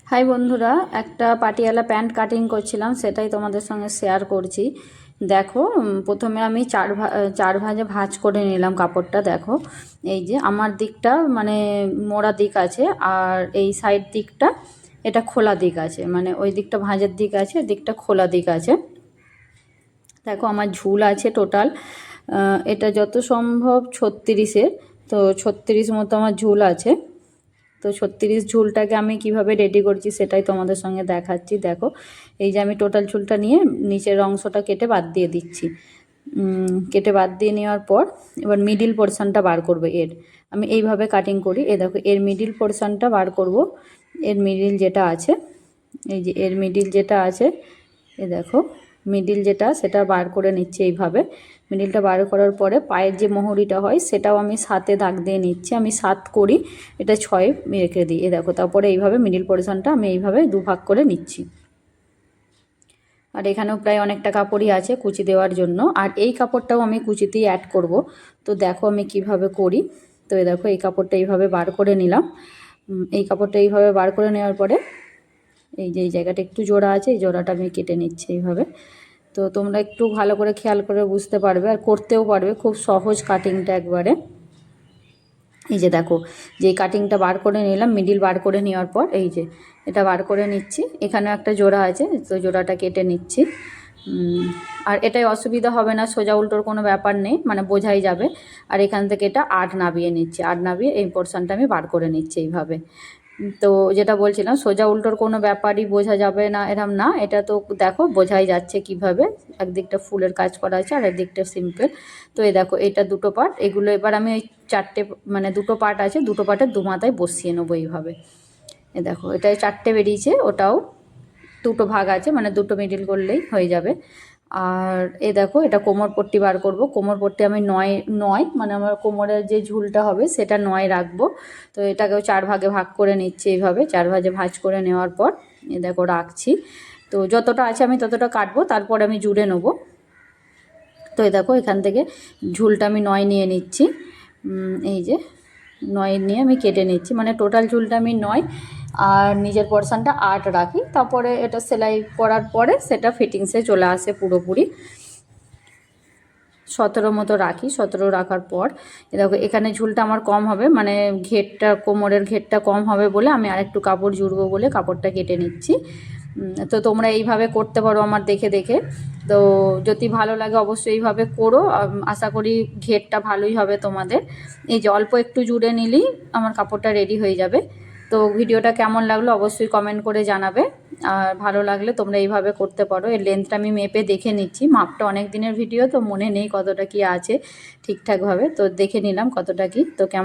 High বন্ধুরা, একটা Patiala pant cutting করছিলাম, সেটাই তোমাদের সঙ্গে শেয়ার করছি। দেখো, প্রথমে আমি চার ভাঁজে ভাঁজ করে নিলাম কাপড়টা। দেখো, এই যে আমার দিকটা মানে মোড়া দিক আছে, আর এই সাইড দিকটা এটা খোলা দিক আছে, মানে ওই দিকটা ভাঁজের দিক আছে, দিকটা খোলা দিক আছে। দেখো আমার ঝুল আছে টোটাল, এটা যত সম্ভব 36-এর, তো 36 মতো আমার ঝুল আছে। তো 36 ঝুলটাকে আমি কিভাবে রেডি করছি সেটাই তোমাদের সঙ্গে দেখাচ্ছি। দেখো, এই যে আমি টোটাল ঝুলটা নিয়ে নিচের অংশটা কেটে বাদ দিয়ে দিচ্ছি। কেটে বাদ দিয়ে নেওয়ার পর এবার মিডিল পোর্শনটা বার করবো। আমি এইভাবে কাটিং করি। দেখো, এর মিডিল পোর্শনটা বার করব। এর মিডিল যেটা আছে, এই যে এর মিডিল যেটা আছে, দেখো মিডিল যেটা সেটা বার করে নিচ্ছি এইভাবে। মিডিলটা বার করার পরে পায়ের যে মোহরিটা হয় সেটাও আমি 7-এ দাগ দিয়ে নিচ্ছি। আমি 7 করি, এটা 6 রেখে দিই। দেখো, তারপরে এইভাবে মিডিল পোর্শনটা আমি এইভাবে দুভাগ করে নিচ্ছি। আর এখানেও প্রায় অনেকটা কাপড়ই আছে কুচি দেওয়ার জন্য, আর এই কাপড়টাও আমি কুচিতেই অ্যাড করব। তো দেখো আমি কিভাবে করি। তো দেখো, এই কাপড়টা এইভাবে বার করে নিলাম। এই কাপড়টা এইভাবে বার করে নেওয়ার পরে এই যে এই জায়গাটা একটু জোড়া আছে, এই জোড়াটা আমি কেটে নিচ্ছি এইভাবে। তো তোমরা একটু ভালো করে খেয়াল করে বুঝতে পারবে আর করতেও পারবে, খুব সহজ কাটিংটা একবারে। এই যে দেখো, যে কাটিংটা বার করে নিলাম, মিডিল বার করে নেওয়ার পর এই যে এটা বার করে নিচ্ছি। এখানেও একটা জোড়া আছে, তো জোড়াটা কেটে নিচ্ছি। আর এটাই অসুবিধা হবে না, সোজা উল্টোর কোনো ব্যাপার নেই, মানে বোঝাই যাবে। আর এখান থেকে এটা 8 নামিয়ে নিচ্ছি, 8 নামিয়ে এই পোর্শনটা আমি বার করে নিচ্ছি এইভাবে। তো যেটা বলছিলাম, সোজা উল্টোর কোনো ব্যাপারই বোঝা যাবে না এরম না, এটা তো দেখো বোঝাই যাচ্ছে কিভাবে। একদিকটা ফুলের কাজ করা আছে আর একদিকটা সিম্পল। তো এই দেখো, এটা দুটো পার্ট, এগুলো এবার আমি ওই চারটে মানে দুটো পার্ট আছে, দুটো পার্টের দু মাথায় বসিয়ে নেবো এইভাবে। দেখো, এটাই 4টে বেরিয়েছে, ওটাও দুটো ভাগ আছে, মানে দুটো মিডিল করলেই হয়ে যাবে। আর দেখো, এটা কোমর পট্টি বার করব। কোমর পট্টি আমি 9 মানে আমার কোমরের যে ঝুলটা হবে সেটা 9 রাখবো। তো এটাকেও 4 ভাগে ভাগ করে নিচ্ছি এইভাবে। 4 ভাগে ভাঁজ করে নেওয়ার পর দেখো রাখছি। তো যতটা আছে আমি ততটা কাটবো, তারপর আমি জুড়ে নেবো। তো দেখো, এখান থেকে ঝুলটা আমি 9 নিয়ে নিচ্ছি। এই যে 9 নিয়ে আমি কেটে নিচ্ছি, মানে টোটাল ঝুলটা আমি 9 আর নিজের পোর্শনটা 8 রাখি। তারপরে এটা সেলাই করার পরে সেটা ফিটিংসে চলে আসে পুরোপুরি। 17 মতো রাখি। 17 রাখার পর দেখো, এখানে ঝুলটা আমার কম হবে, মানে ঘেরটা, কোমরের ঘেরটা কম হবে বলে আমি আরেকটু কাপড় জুড়বো বলে কাপড়টা কেটে নিচ্ছি। তো তোমরা এইভাবে করতে পারো আমার দেখে দেখে। তো যদি ভালো লাগে অবশ্যই এইভাবে করো, আশা করি ঘেরটা ভালোই হবে তোমাদের। এই যে অল্প একটু জুড়ে নিলেই আমার কাপড়টা রেডি হয়ে যাবে। তো ভিডিওটা কেমন লাগলো অবশ্যই কমেন্ট করে জানাবে, আর ভালো লাগলে তোমরা এইভাবে করতে পারো। এর লেন্থটা আমি মেপে দেখে নিচ্ছি, মাপটা অনেক দিনের ভিডিও তো মনে নেই কতটা কি আছে ঠিকঠাকভাবে, তো দেখে নিলাম কতটা কি। তো কেমন